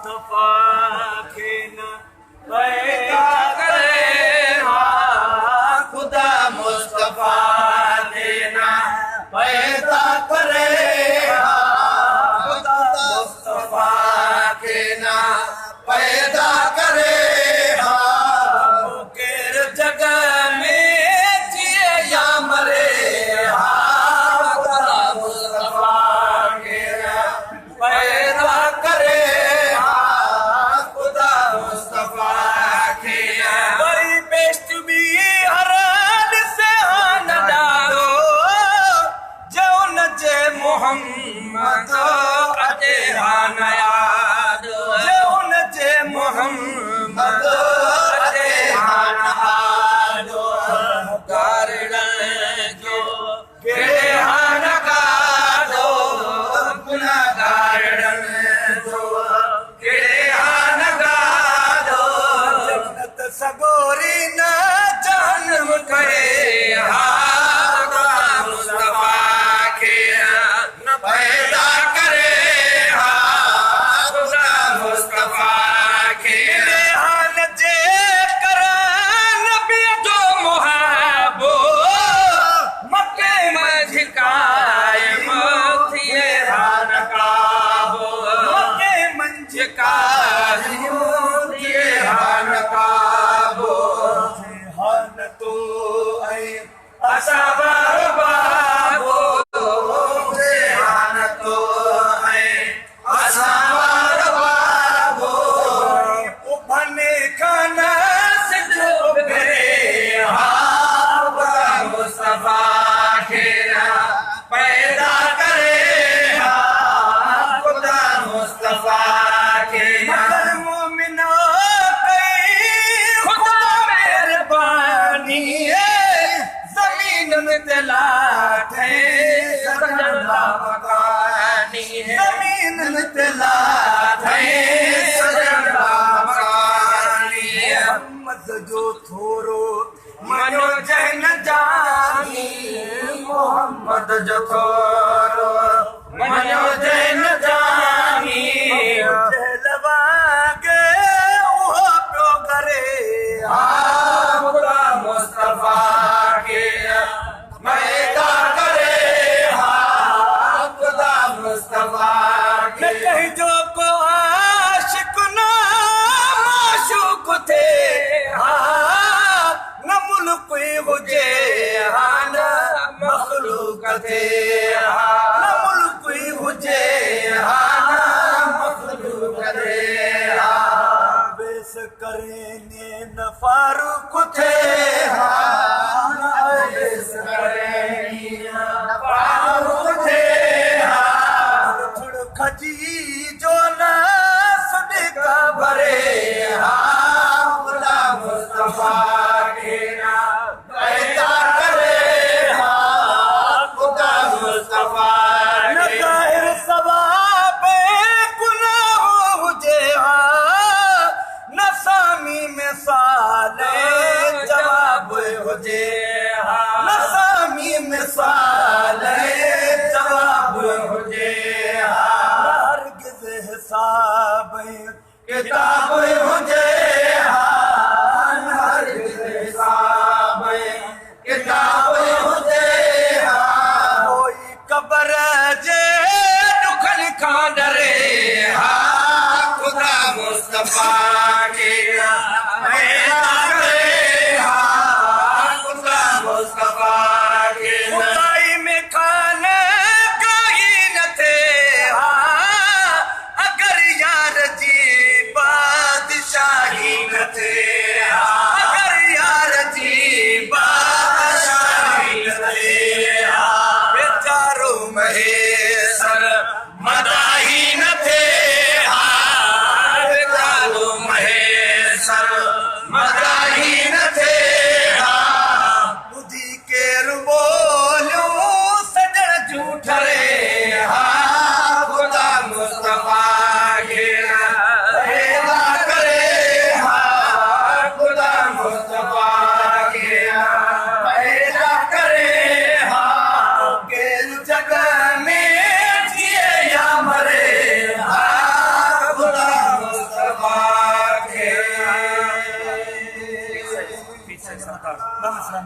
मुस्तफा के न पैदा करे हाँ खुदा मुस्तफा के न पैदा करे हाँ खुदा मुस्तफा के न पैदा करे हाँ केर जगह में जिए या मरे हाँ खुदा मुस्तफा के न पैदा करे हाँ खुदा मुस्तफा के बड़ी बेस्ट भी हरान से न डालो जो न जे मोहम्मद अतेरा नयाद जो न जे मोहम्मद अतेरा नयाद कारण जो गिरे हान का दो गुनाहगार जो गिरे हान का दो जन्नत सगोरी न जहन्नम करे हाँ खुदा मुस्तफा के न पैदा करे हाँ खुदा मुस्तफा के हान जे करान भी जो मुहाबो मक्के में झिकाए मथिए हान काबो मक्के में झिकाए मथिए हान काबो हान तो ऐ असाबार बाबो हान तो ऐ असाबार बाबो उभने खाना से जो करे हाँ खुदा मुस्तफा के न पैदा करे हाँ खुदा मुस्तफा के मगर मोमिनो कई खुदा मेहरबानी है जमीन में तलाट है सजदा मकानी है जमीन में तलाट है सजदा मकानी है मत जो थोरो मनो जैन जानी मोहम्मद जो थोरो मनो जैन जानी लवागे वो प्यो करे हाँ खुदा मुस्तफा के पैदा करे हाँ खुदा मुस्तफा के कहीं जो को आशिक ना माशूक थे हाँ न मुल्क हुजे हाँ न मखलूक थे हाँ न मुल्क हुजे हाँ न मखलूक थे हाँ बेस करेंगे न फारूक थे हाँ न बेस करेंगे न फारूक थे हाँ थोड़ खजी जो न सदका भरे हाँ खुदा मुस्तफा के न पैदा करे हाँ खुदा मुस्तफा न ताहिर सवाब गुनाह हुजे हाँ न सामी में साले जवाब हुजे हाँ न सामी में साले जवाब हुजे हाँ हरगिज़ हिसाब किताब हुजे हाँ हरगिज़ हिसाब किताब हुजे हाँ कोई कब्र जे दुखन खां डरे हाँ खुदा मुस्तफा के पैदा करे हाँ खुदा मुस्तफा के खुदाई में खाने कहीं न थे हाँ अगर यार जी बादशाही न थे हाँ अगर यार जी बादशाही न थे हाँ बेचारों महेश्वर मदाही न थे हाँ बेचारों Maheshwar Santana. Vamos a la